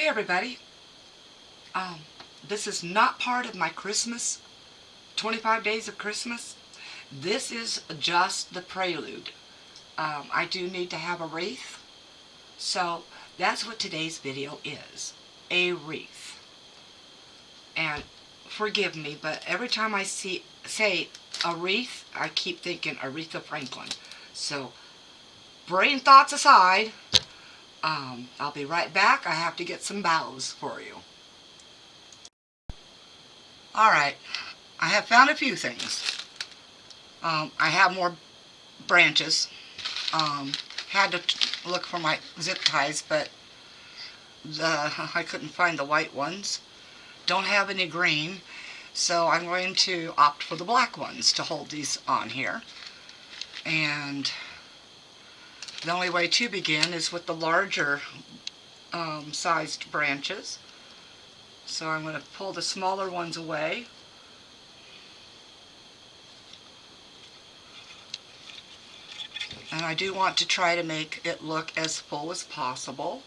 Hey everybody, this is not part of my Christmas, 25 days of Christmas. This is just the prelude. I do need to have a wreath, so that's what today's video is, a wreath. And forgive me, but every time I say a wreath, I keep thinking Aretha Franklin. So, brain thoughts aside, I'll be right back. I have to get some boughs for you. Alright, I have found a few things. I have more branches. Had to look for my zip ties, but I couldn't find the white ones. Don't have any green, so I'm going to opt for the black ones to hold these on here. And the only way to begin is with the larger sized branches. So I'm going to pull the smaller ones away. And I do want to try to make it look as full as possible.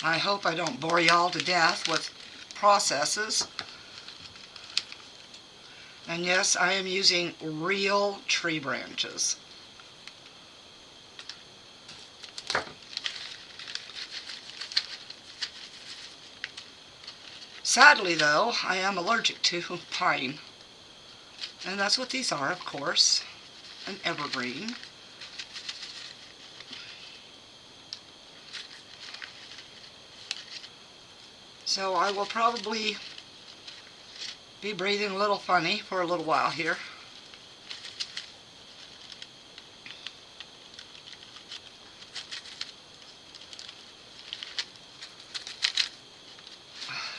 I hope I don't bore y'all to death with processes. And yes, I am using real tree branches. Sadly though, I am allergic to pine. And that's what these are, of course. An evergreen. So I will probably be breathing a little funny for a little while here.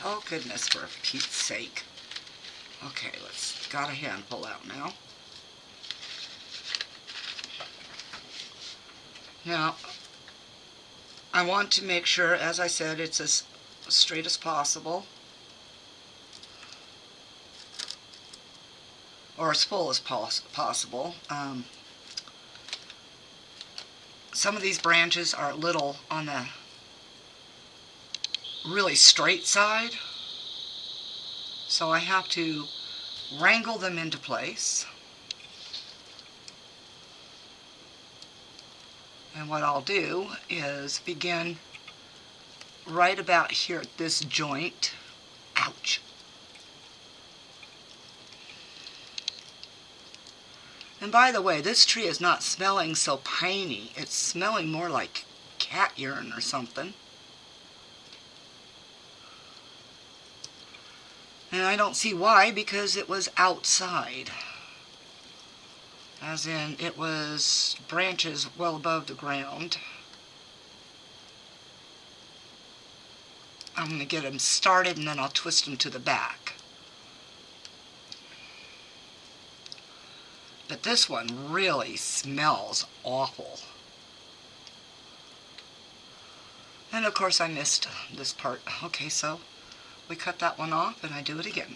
Oh goodness, for Pete's sake. Okay, got a handful out now. Now, I want to make sure, as I said, it's as straight as possible. Or as full as possible. Some of these branches are a little on the really straight side, so I have to wrangle them into place. And what I'll do is begin right about here at this joint. Ouch. And by the way, this tree is not smelling so piney. It's smelling more like cat urine or something. And I don't see why, because it was outside. As in, it was branches well above the ground. I'm going to get them started and then I'll twist them to the back. But this one really smells awful. And of course I missed this part. Okay, so we cut that one off and I do it again.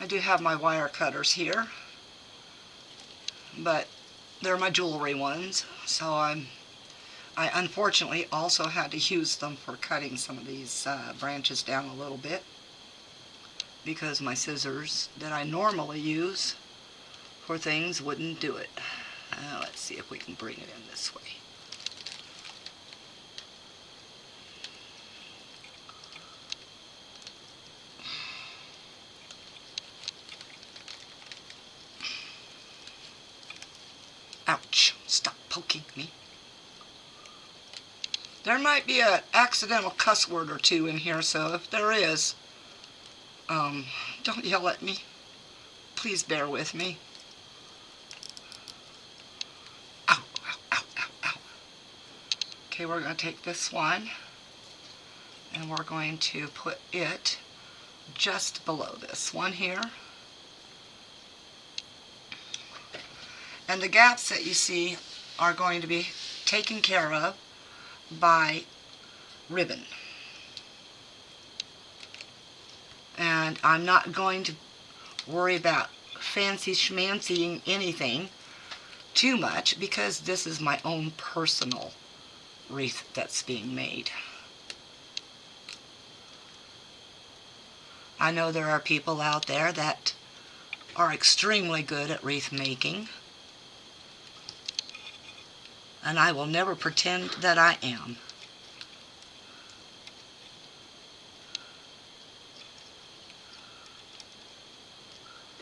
I do have my wire cutters here, but they're my jewelry ones, so I unfortunately also had to use them for cutting some of these branches down a little bit, because my scissors that I normally use for things wouldn't do it. Let's see if we can bring it in this way. Ouch! Stop poking me. There might be an accidental cuss word or two in here, so if there is, don't yell at me. Please bear with me. Ow, ow, ow, ow, ow. Okay, we're going to take this one, and we're going to put it just below this one here. And the gaps that you see are going to be taken care of by ribbon. And I'm not going to worry about fancy schmancying anything too much, because this is my own personal wreath that's being made. I know there are people out there that are extremely good at wreath making, and I will never pretend that I am.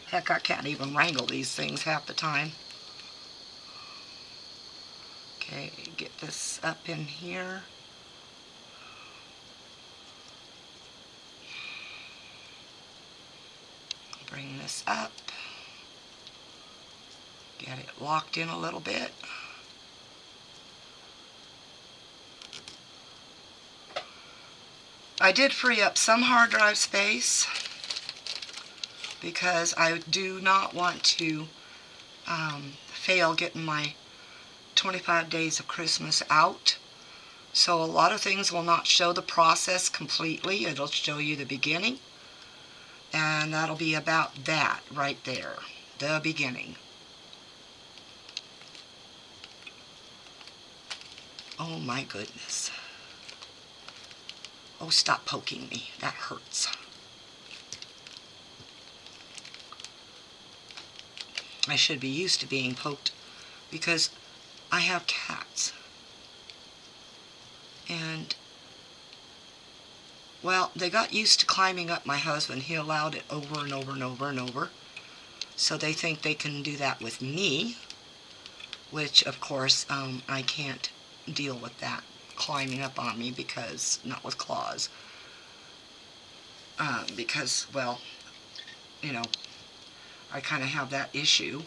Heck, I can't even wrangle these things half the time. Okay, get this up in here. Bring this up. Get it locked in a little bit. I did free up some hard drive space because I do not want to fail getting my 25 days of Christmas out. So a lot of things will not show the process completely. It'll show you the beginning. And that'll be about that right there. The beginning. Oh my goodness. Oh, stop poking me. That hurts. I should be used to being poked because I have cats. And, well, they got used to climbing up my husband. He allowed it over and over and over and over. So they think they can do that with me, which, of course, I can't deal with that climbing up on me, because, not with claws. Because, well, you know, I kind of have that issue.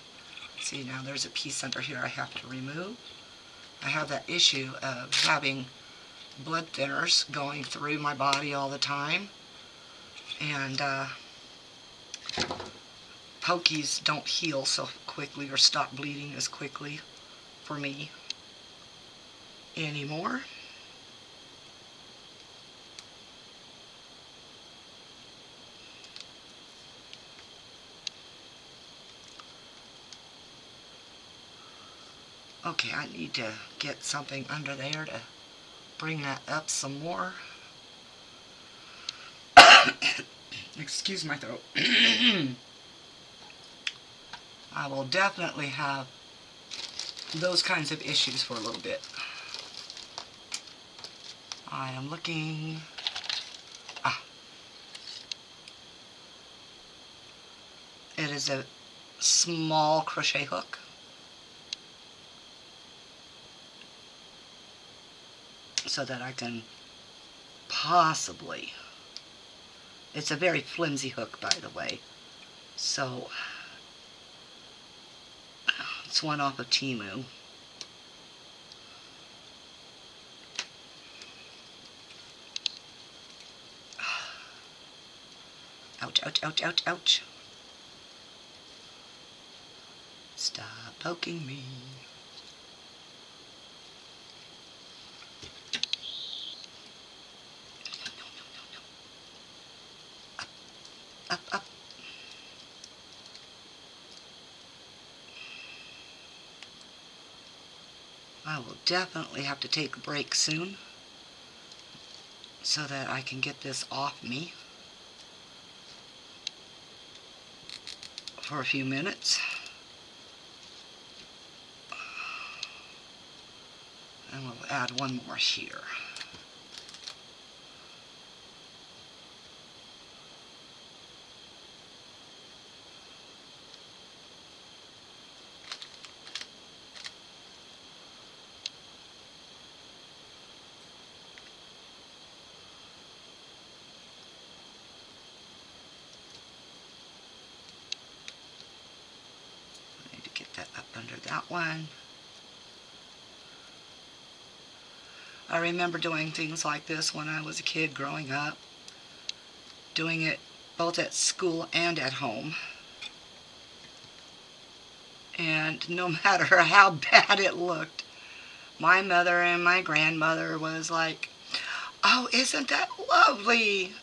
See, now there's a piece under here I have to remove. I have that issue of having blood thinners going through my body all the time. And pokies don't heal so quickly or stop bleeding as quickly for me anymore. Okay, I need to get something under there to bring that up some more. Excuse my throat. I will definitely have those kinds of issues for a little bit. I am looking... It is a small crochet hook. So that I can possibly... It's a very flimsy hook, by the way. So, it's one off of Temu. Ouch, ouch, ouch, ouch, ouch. Stop poking me. Up, up. I will definitely have to take a break soon so that I can get this off me for a few minutes. And we'll add one more here. Up under that one. I remember doing things like this when I was a kid growing up, doing it both at school and at home. And no matter how bad it looked, my mother and my grandmother was like, "Oh, isn't that lovely?"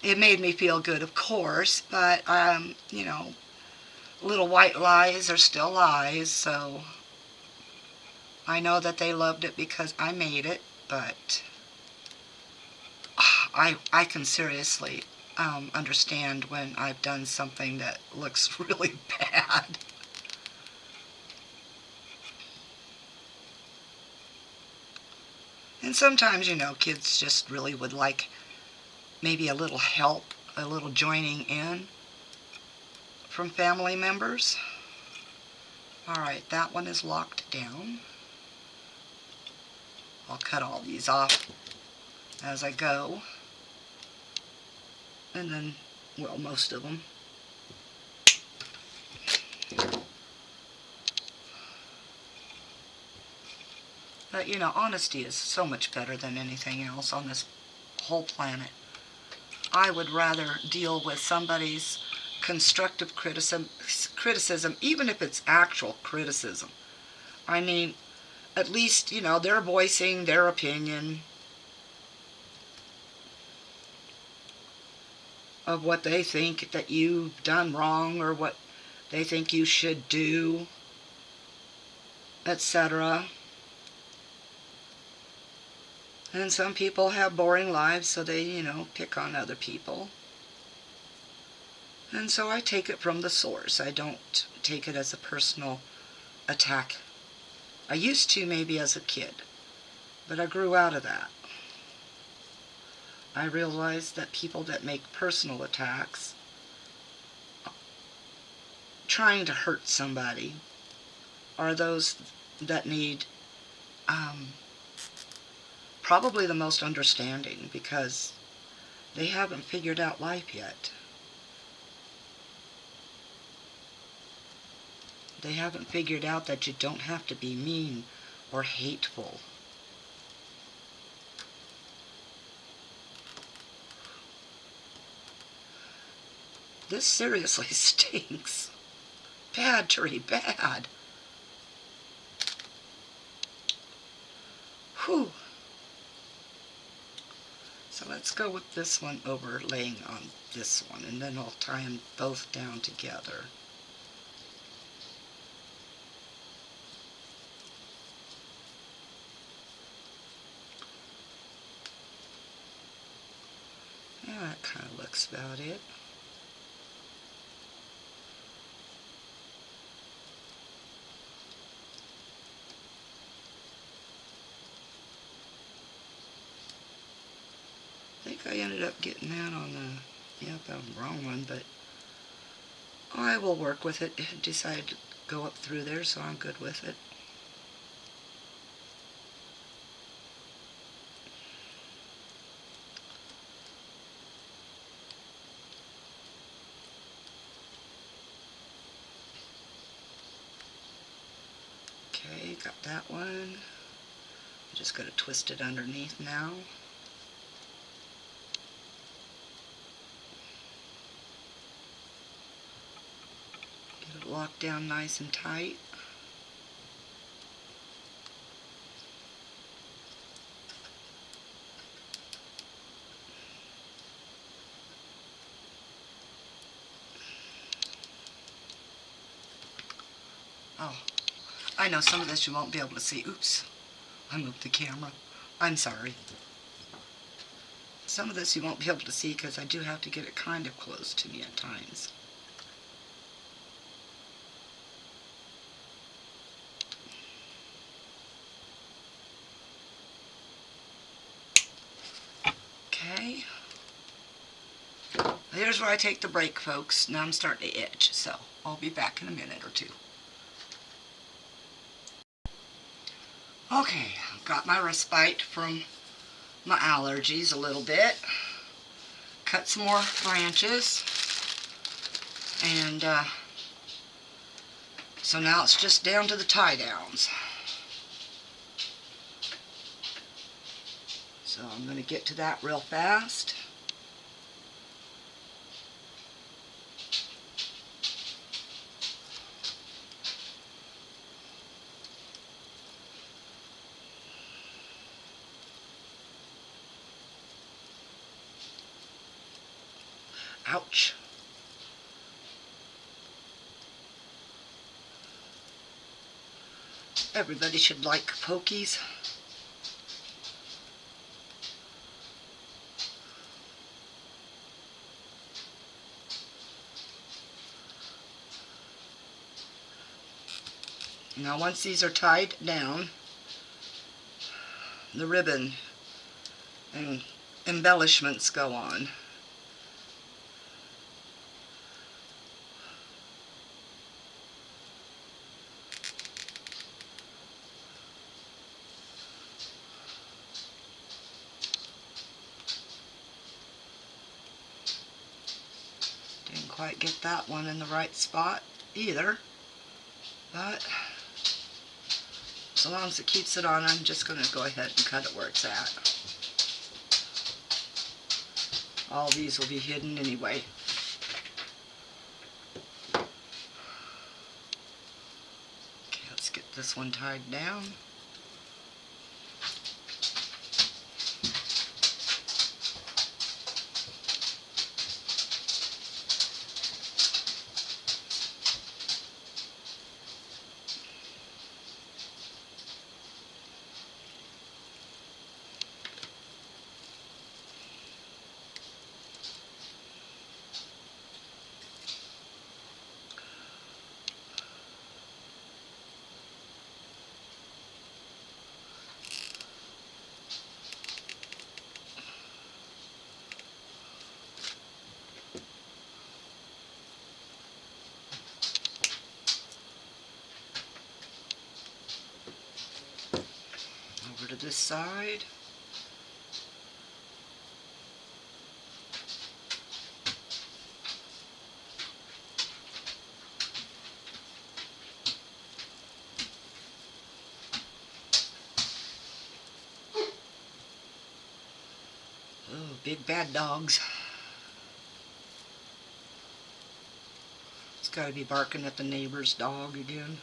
It made me feel good, of course, but, you know, little white lies are still lies, so I know that they loved it because I made it, but I can seriously understand when I've done something that looks really bad. And sometimes, you know, kids just really would like maybe a little help, a little joining in from family members. Alright, that one is locked down. I'll cut all these off as I go. And then, well, most of them. But, you know, honesty is so much better than anything else on this whole planet. I would rather deal with somebody's constructive criticism, even if it's actual criticism. I mean, at least, you know, they're voicing their opinion of what they think that you've done wrong or what they think you should do, etc. And some people have boring lives, so they, you know, pick on other people. And so I take it from the source. I don't take it as a personal attack. I used to maybe as a kid, but I grew out of that. I realized that people that make personal attacks, trying to hurt somebody, are those that need probably the most understanding, because they haven't figured out life yet. They haven't figured out that you don't have to be mean or hateful. This seriously stinks. Bad, Tree, bad. Whew. So let's go with this one overlaying on this one, and then I'll tie them both down together. Yeah, that kind of looks about it. I think I ended up getting that on the, yeah, the wrong one, but I will work with it. It decided to go up through there, so I'm good with it. Okay, got that one. I'm just going to twist it underneath now. Get it locked down nice and tight. Oh, I know some of this you won't be able to see. Oops, I moved the camera. I'm sorry. Some of this you won't be able to see because I do have to get it kind of close to me at times. Okay. Here's where I take the break, folks. Now I'm starting to itch, so I'll be back in a minute or two. Okay, I've got my respite from my allergies a little bit. Cut some more branches. And so now it's just down to the tie downs. So I'm going to get to that real fast. Ouch. Everybody should like pokies. Now once these are tied down, the ribbon and embellishments go on. Didn't quite get that one in the right spot either, but so long as it keeps it on, I'm just going to go ahead and cut it where it's at. All these will be hidden anyway. Okay, let's get this one tied down. Over to this side. Oh, big bad dogs. It's got to be barking at the neighbor's dog again.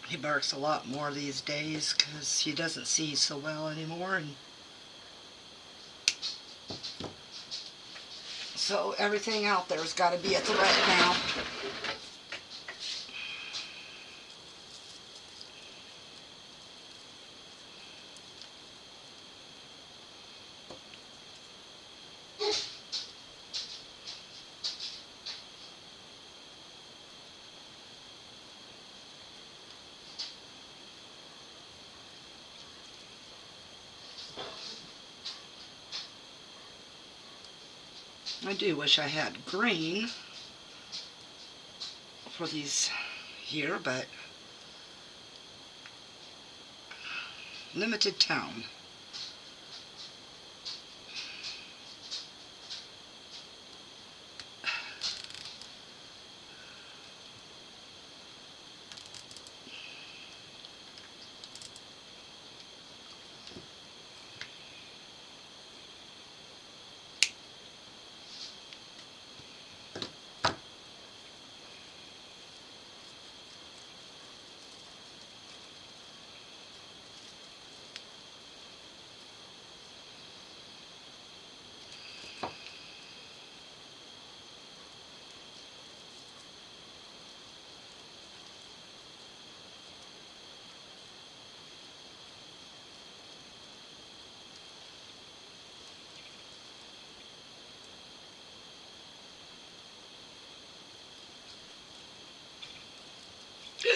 He barks a lot more these days because he doesn't see so well anymore, and so everything out there's got to be at the right now. I do wish I had green for these here, but limited town.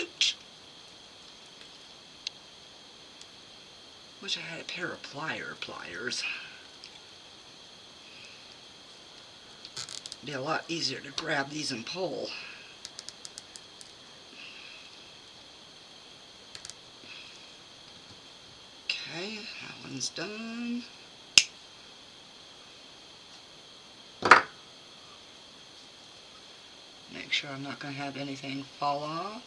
Ouch. Wish I had a pair of pliers. Be a lot easier to grab these and pull. Okay, that one's done. sure I'm not going to have anything fall off.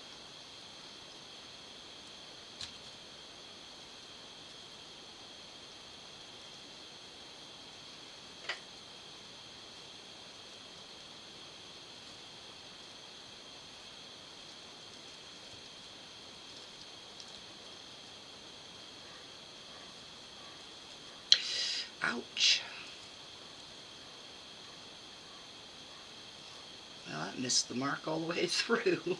Ouch. Well, I missed the mark all the way through.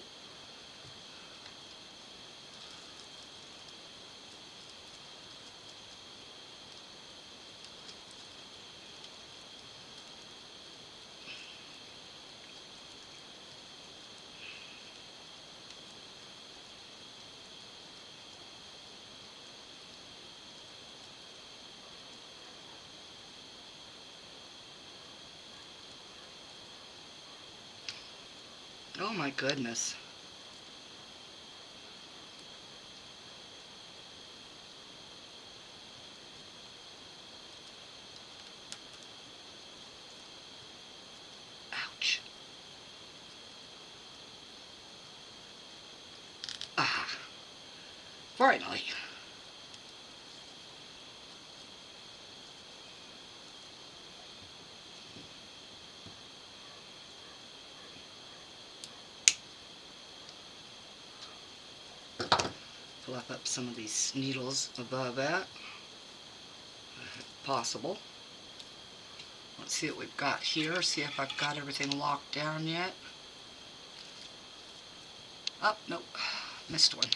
Oh my goodness. Ouch. Ah. Finally. Fluff up some of these needles above that, if possible. Let's see what we've got here, see if I've got everything locked down yet. Oh, nope, missed one.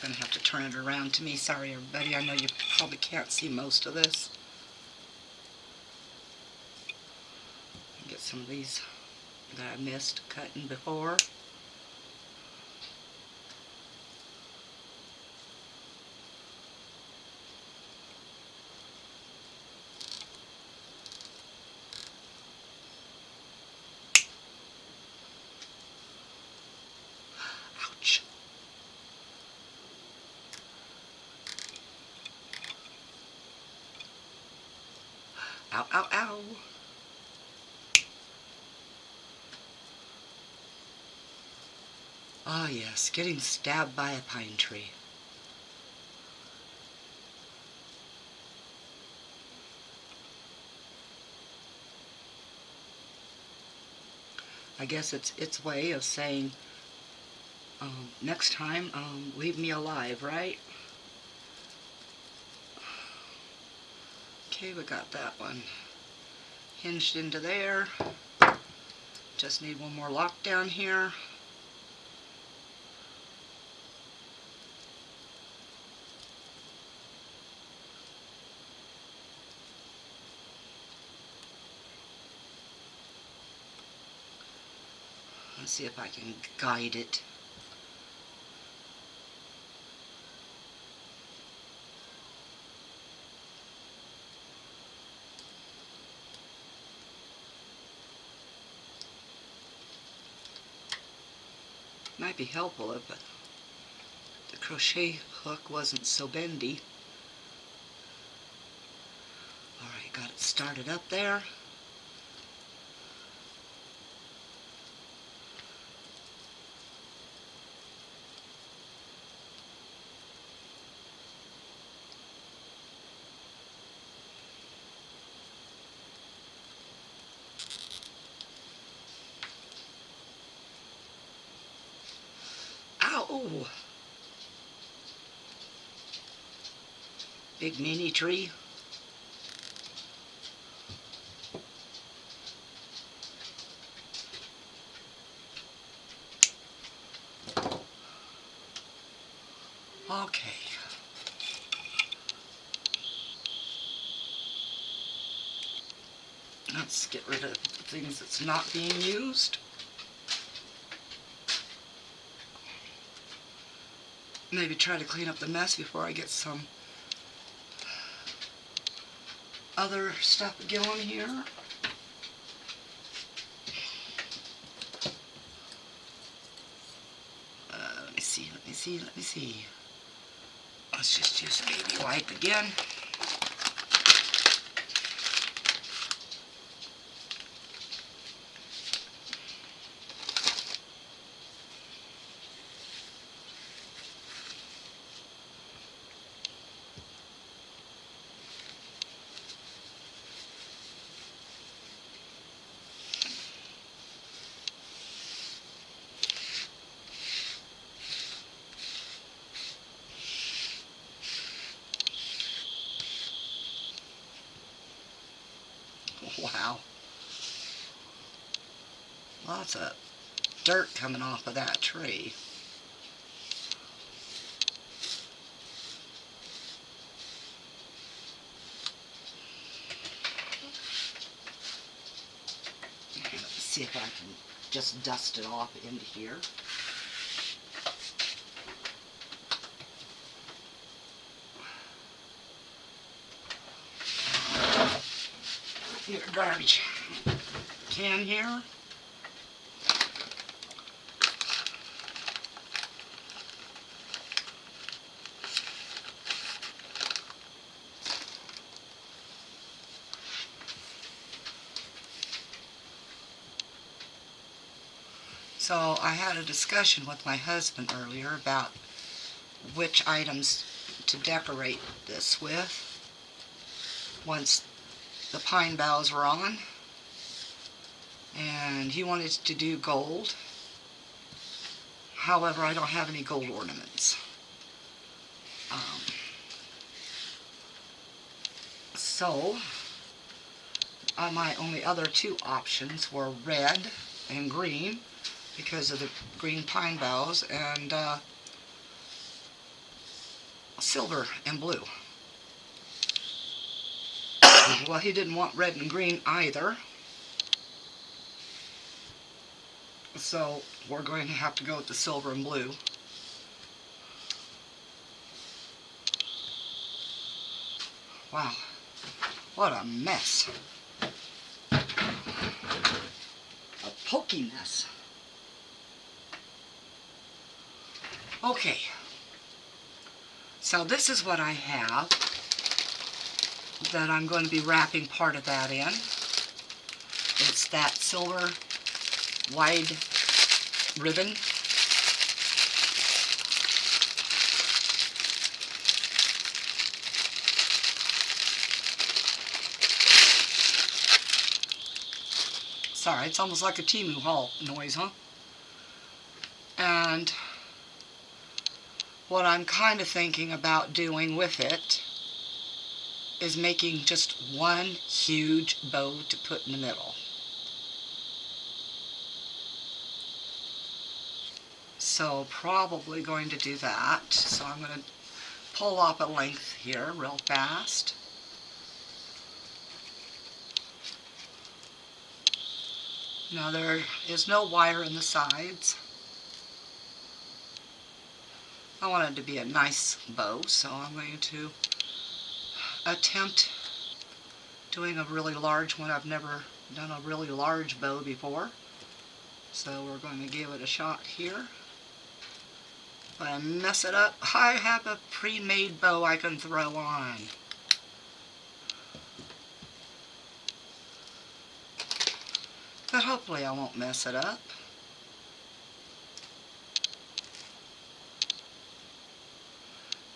Gonna have to turn it around to me. Sorry everybody, I know you probably can't see most of this. Get some of these that I missed cutting before. Ouch. Ow, ow, ow. Ah, yes, getting stabbed by a pine tree. I guess it's its way of saying, next time, leave me alive, right? Okay, we got that one hinged into there. Just need one more lockdown here. Let's see if I can guide it. Might be helpful if the crochet hook wasn't so bendy. Alright, got it started up there. Ow! Big mini tree. Okay. Let's get rid of the things that's not being used. Maybe try to clean up the mess before I get some other stuff going here. Let me see. Let's just use a baby wipe again. Wow. Lots of dirt coming off of that tree. Let's see if I can just dust it off into here. Here, garbage can here. So I had a discussion with my husband earlier about which items to decorate this with once the pine boughs were on, and he wanted to do gold. However, I don't have any gold ornaments. So my only other two options were red and green because of the green pine boughs, and silver and blue. Well, he didn't want red and green either, so we're going to have to go with the silver and blue. Wow, what a mess. A pokey mess. Okay, so this is what I have that I'm going to be wrapping part of that in. It's that silver wide ribbon. Sorry, it's almost like a Temu haul noise, huh? And what I'm kind of thinking about doing with it is making just one huge bow to put in the middle. So probably going to do that. So I'm going to pull off a length here real fast. Now there is no wire in the sides. I want it to be a nice bow, so I'm going to attempt doing a really large one. I've never done a really large bow before, so we're going to give it a shot here. If I mess it up, I have a pre-made bow I can throw on. But hopefully I won't mess it up.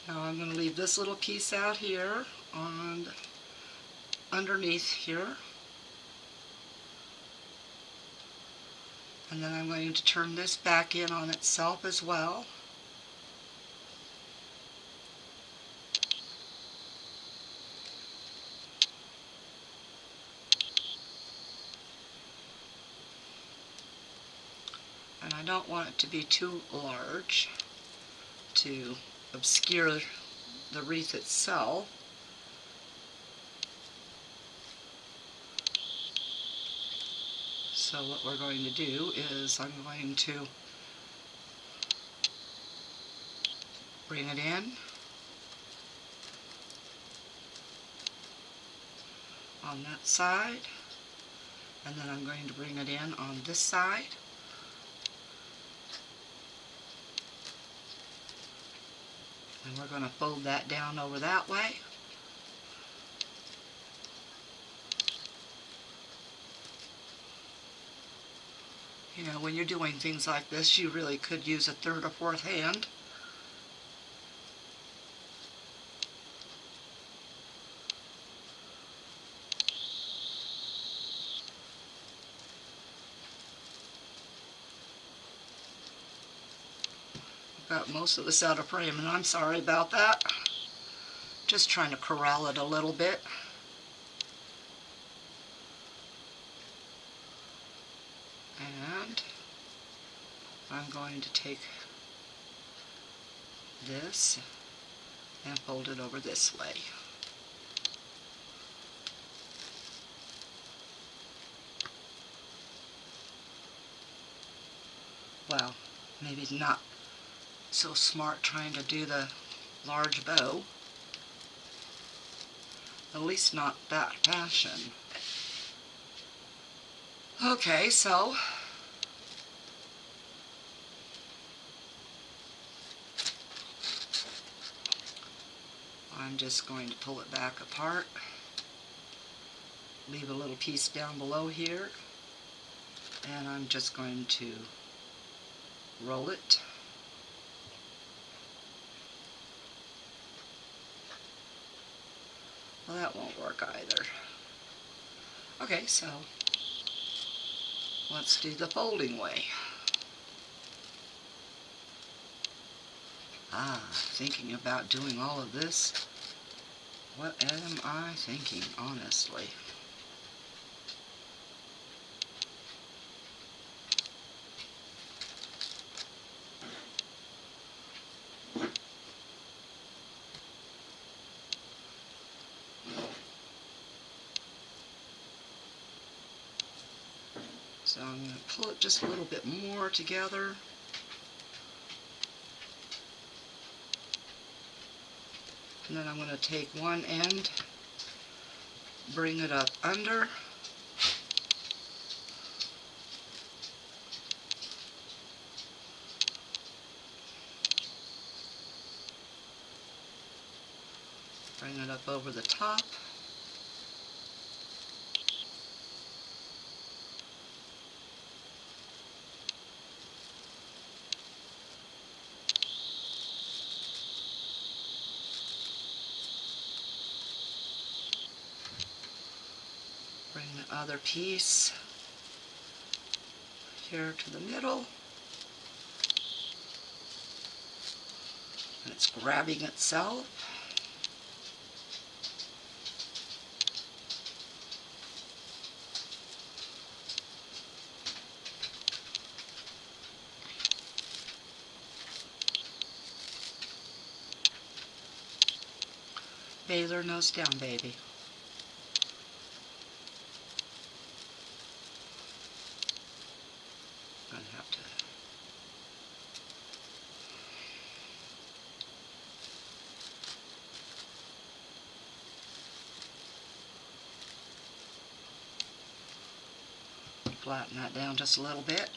Now I'm going to leave this little piece out here on underneath here. And then I'm going to turn this back in on itself as well. And I don't want it to be too large to obscure the wreath itself. So what we're going to do is I'm going to bring it in on that side, and then I'm going to bring it in on this side. And we're going to fold that down over that way. You know, when you're doing things like this, you really could use a third or fourth hand. Got most of this out of frame, and I'm sorry about that. Just trying to corral it a little bit. I'm going to take this and fold it over this way. Well, maybe not so smart trying to do the large bow. At least not that fashion. Okay, so I'm just going to pull it back apart, leave a little piece down below here, and I'm just going to roll it. Well, that won't work either. Okay, so let's do the folding way. Thinking about doing all of this. What am I thinking, honestly? So I'm going to pull it just a little bit more together. And then I'm going to take one end, bring it up under, bring it up over the top, bring the other piece here to the middle, and it's grabbing itself. Baler nose down, baby. I'm going to have to flatten that down just a little bit.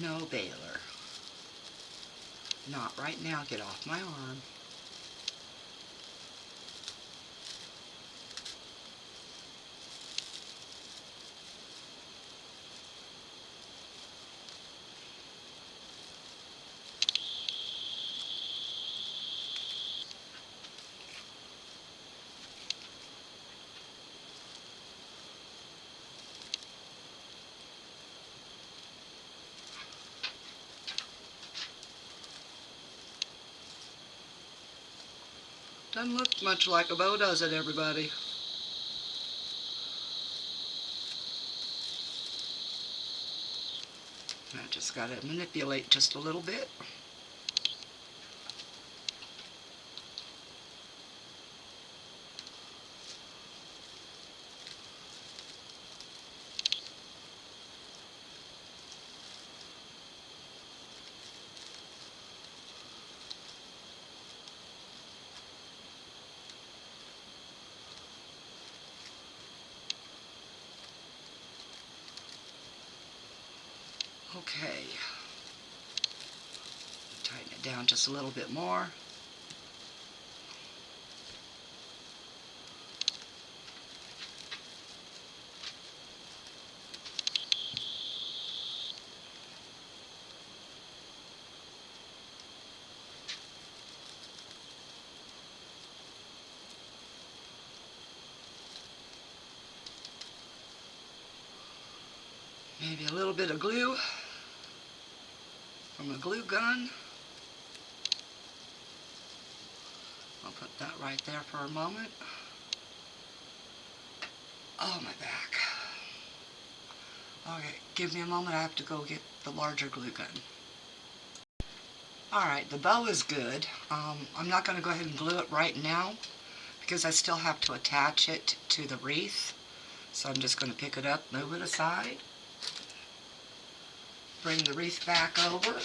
No baler. Not right now. Get off my arm. Doesn't look much like a bow, does it, everybody? I just got to manipulate just a little bit. Okay. Tighten it down just a little bit more. Maybe a little bit of glue from a glue gun. I'll put that right there for a moment. Oh, my back. Okay, give me a moment. I have to go get the larger glue gun. Alright, the bow is good. I'm not going to go ahead and glue it right now because I still have to attach it to the wreath. So I'm just going to pick it up, move it aside, bring the wreath back over.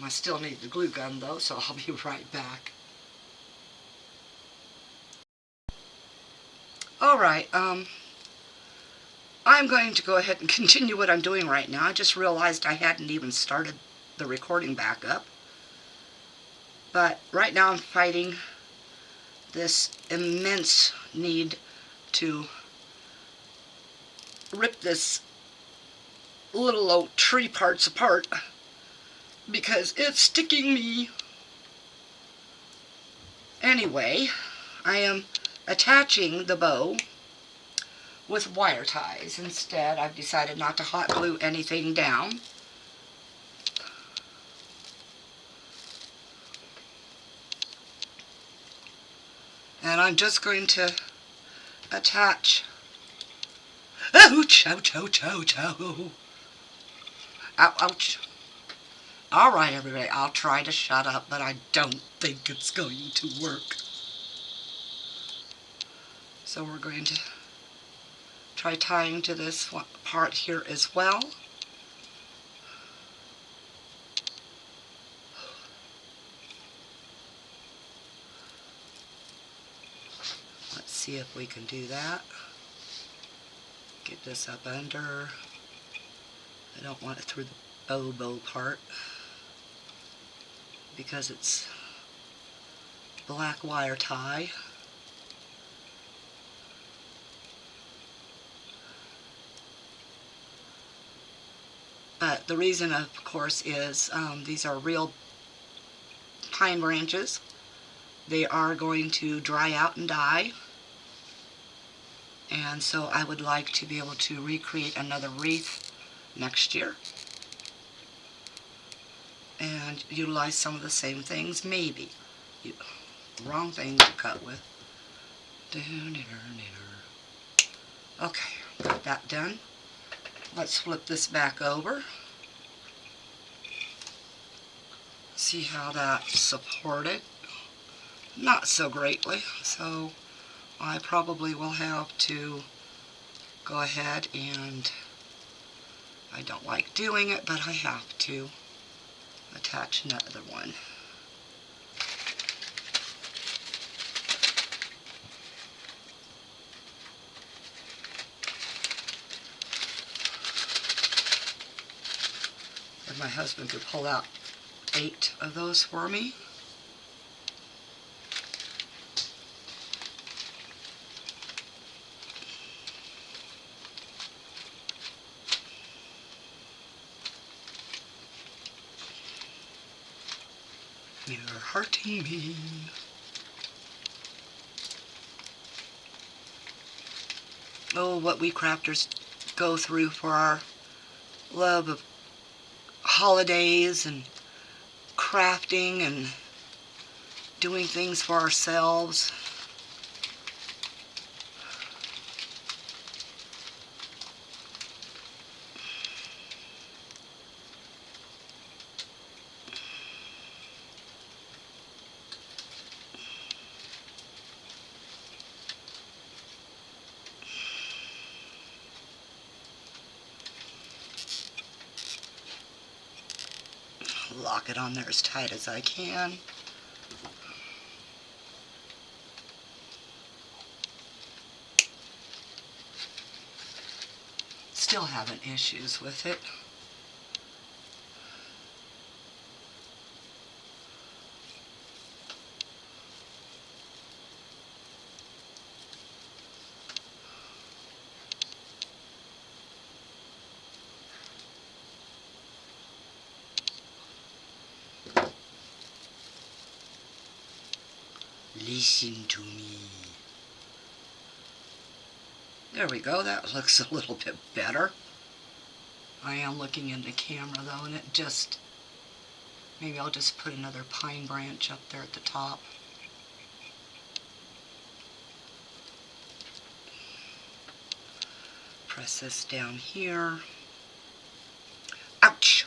I still need the glue gun though, so I'll be right back. Alright, I'm going to go ahead and continue what I'm doing right now. I just realized I hadn't even started the recording back up. But right now I'm fighting this immense need to rip this little old tree parts apart because it's sticking me. Anyway, I am attaching the bow with wire ties. Instead, I've decided not to hot glue anything down. And I'm just going to attach. Ouch, ouch, ouch, ouch, ouch. Ouch. Alright, everybody, I'll try to shut up, but I don't think it's going to work. So we're going to try tying to this part here as well. Let's see if we can do that. Get this up under. I don't want it through the bow part because it's black wire tie. But the reason, of course, is these are real pine branches. They are going to dry out and die. And so I would like to be able to recreate another wreath next year. And utilize some of the same things, maybe. Wrong thing to cut with. Okay, got that done. Let's flip this back over. See how that's supported. Not so greatly, so I probably will have to go ahead and, I don't like doing it, but I have to attach another one. And my husband could pull out 8 of those for me. You're hurting me. Oh, what we crafters go through for our love of holidays and crafting and doing things for ourselves. Lock it on there as tight as I can. Still having issues with it. Listen to me. There we go. That looks a little bit better. I am looking in the camera though, and it just, maybe I'll just put another pine branch up there at the top. Press this down here. Ouch!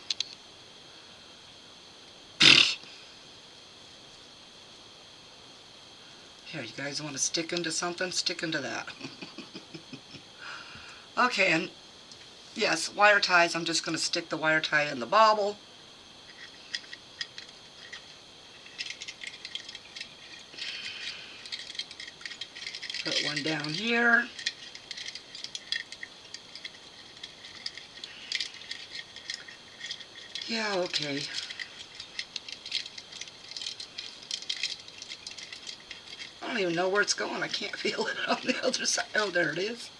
Here, you guys want to stick into something? Stick into that. Okay, and yes, wire ties. I'm just going to stick the wire tie in the bobble. Put one down here. Yeah, okay. I don't even know where it's going. I can't feel it on the other side. Oh, there it is.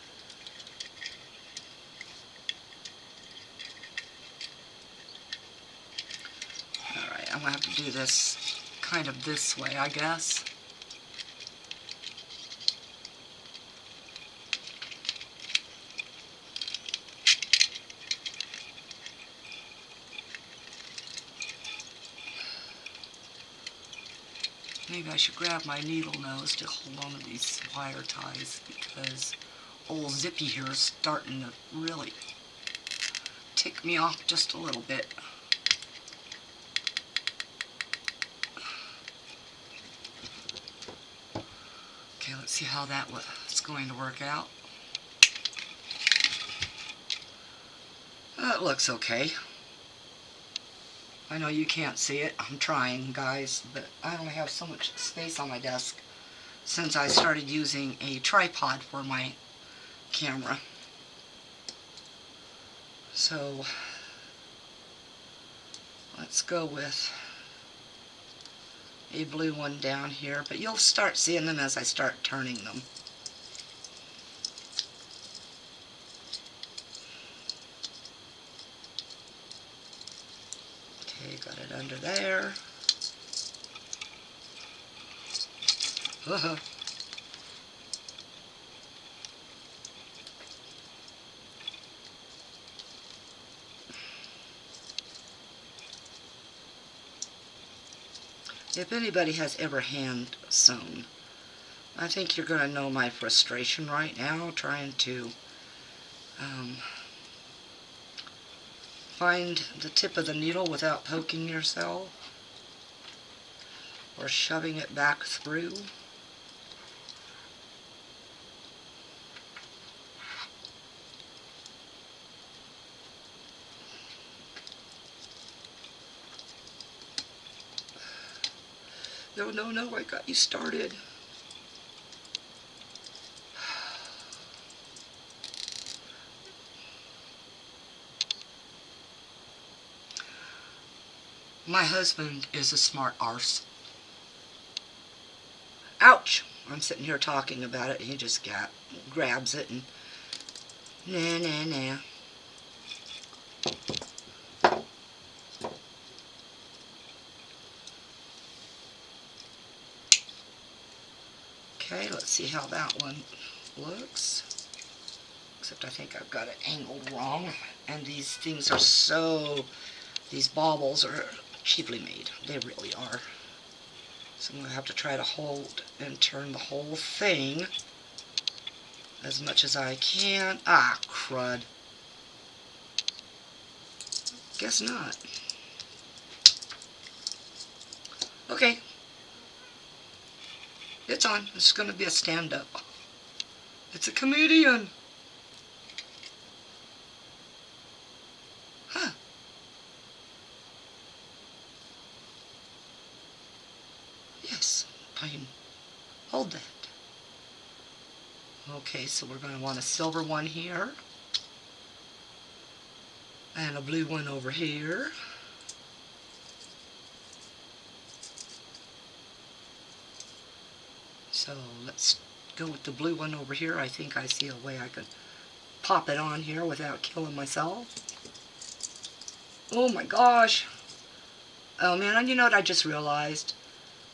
Alright, I'm going to have to do this kind of this way, I guess. Maybe I should grab my needle nose to hold on to these wire ties because old Zippy here is starting to really tick me off just a little bit. Okay, let's see how that's going to work out. That looks okay. I know you can't see it. I'm trying, guys, but I only have so much space on my desk since I started using a tripod for my camera. So let's go with a blue one down here, but you'll start seeing them as I start turning them. Okay, got it under there. If anybody has ever hand sewn, I think you're going to know my frustration right now trying to find the tip of the needle without poking yourself or shoving it back through. No, no, no, I got you started. My husband is a smart arse. Ouch! I'm sitting here talking about it and he just grabs it and nah, nah, nah. Okay, let's see how that one looks. Except I think I've got it angled wrong. And these things are these baubles are cheaply made. They really are. So I'm going to have to try to hold and turn the whole thing as much as I can. Ah, crud. Guess not. Okay. It's on. It's going to be a stand-up. It's a comedian. Huh. Yes, I can hold that. Okay, so we're going to want a silver one here. And a blue one over here. So let's go with the blue one over here. I think I see a way I could pop it on here without killing myself. Oh my gosh. Oh man, and you know what I just realized?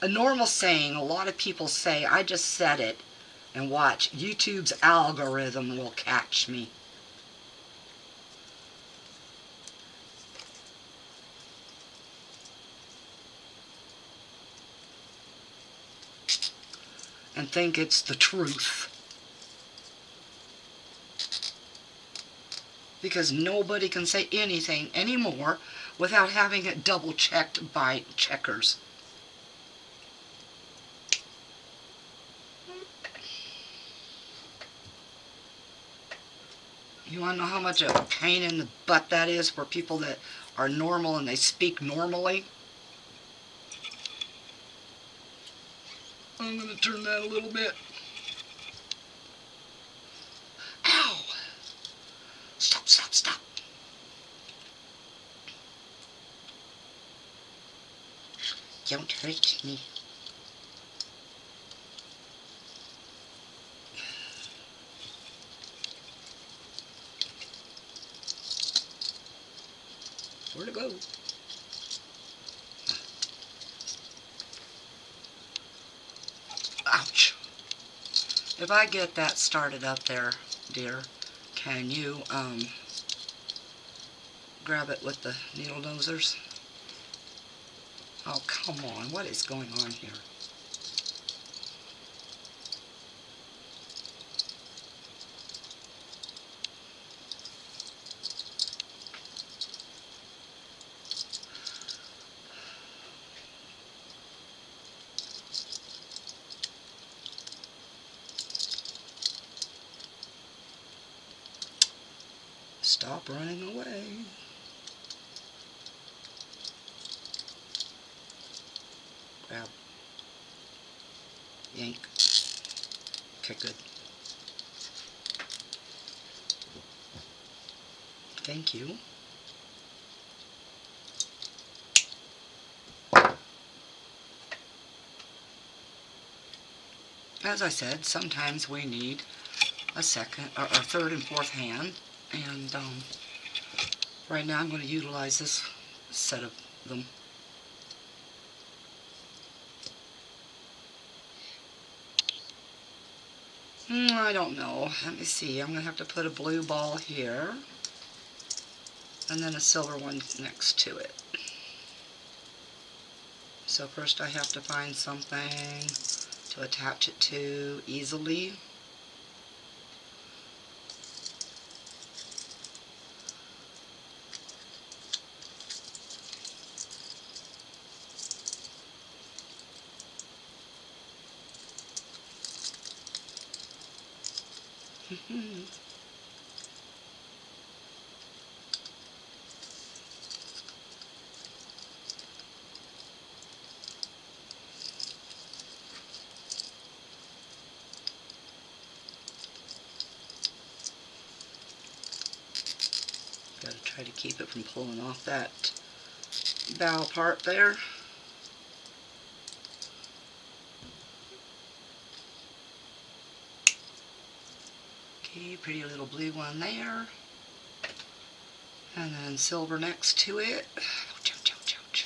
a normal saying, a lot of people say, I just said it, and watch, YouTube's algorithm will catch me. And think it's the truth. Because nobody can say anything anymore without having it double checked by checkers. You want to know how much of a pain in the butt that is for people that are normal and they speak normally? I'm going to turn that a little bit. Ow! Stop, stop, stop. Don't hurt me. Where'd it go? Ouch. If I get that started up there, dear, can you grab it with the needle nosers? Oh, come on. What is going on here? Stop running away. Grab. Yank. Okay, good. Thank you. As I said, sometimes we need a second or a third and fourth hand, and right now I'm going to utilize this set of them. I don't know. Let me see. I'm going to have to put a blue ball here and then a silver one next to it. So first I have to find something to attach it to easily. Gotta try to keep it from pulling off that bow part there. Okay, pretty little blue one there. And then silver next to it. Ouch, ouch, ouch, ouch.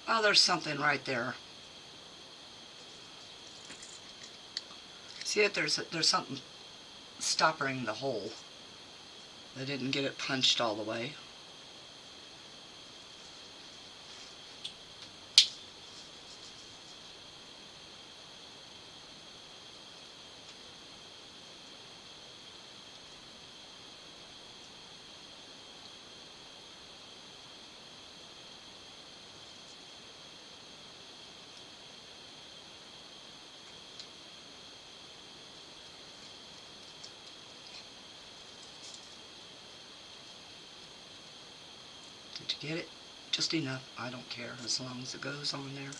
Oh, there's something right there. See it? There's something stopping the hole. They didn't get it punched all the way. Did you get it? Just enough. I don't care as long as it goes on there.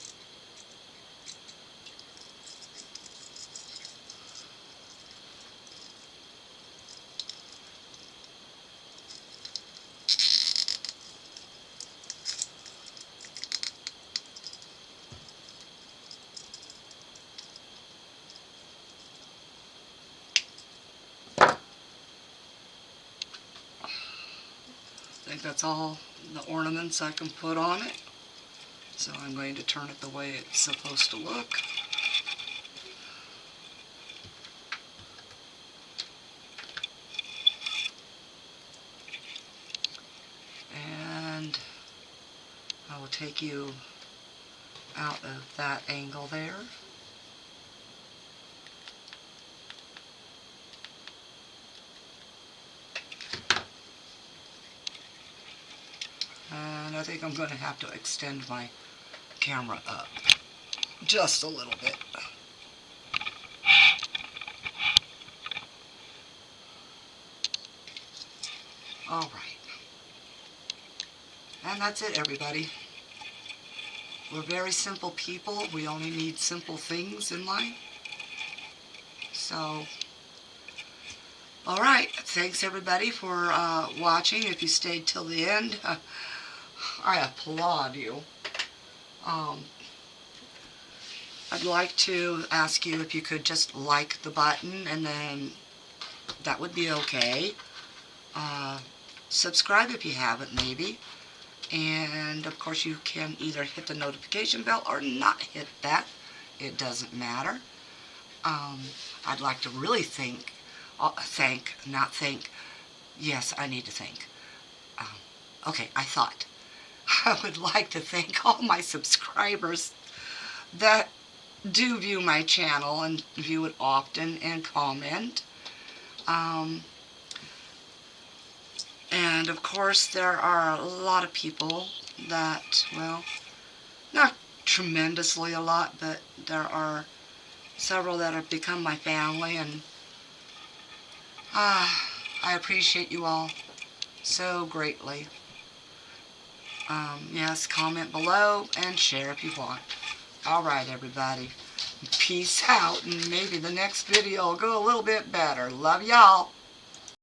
think that's all the ornaments I can put on it. So I'm going to turn it the way it's supposed to look. And I will take you out of that angle there. And I think I'm going to have to extend my camera up just a little bit. All right. And that's it, everybody. We're very simple people. We only need simple things in life. So, all right. Thanks, everybody, for watching. If you stayed till the end, I applaud you. I'd like to ask you if you could just like the button, and then that would be okay. Subscribe if you haven't, maybe. And of course you can either hit the notification bell or not hit that. It doesn't matter. I'd like to really yes, I need to thank. Okay, I would like to thank all my subscribers that do view my channel and view it often and comment. And of course there are a lot of people that, well, not tremendously a lot, but there are several that have become my family, and I appreciate you all so greatly. Yes, comment below and share if you want. Alright, everybody. Peace out, and maybe the next video will go a little bit better. Love y'all.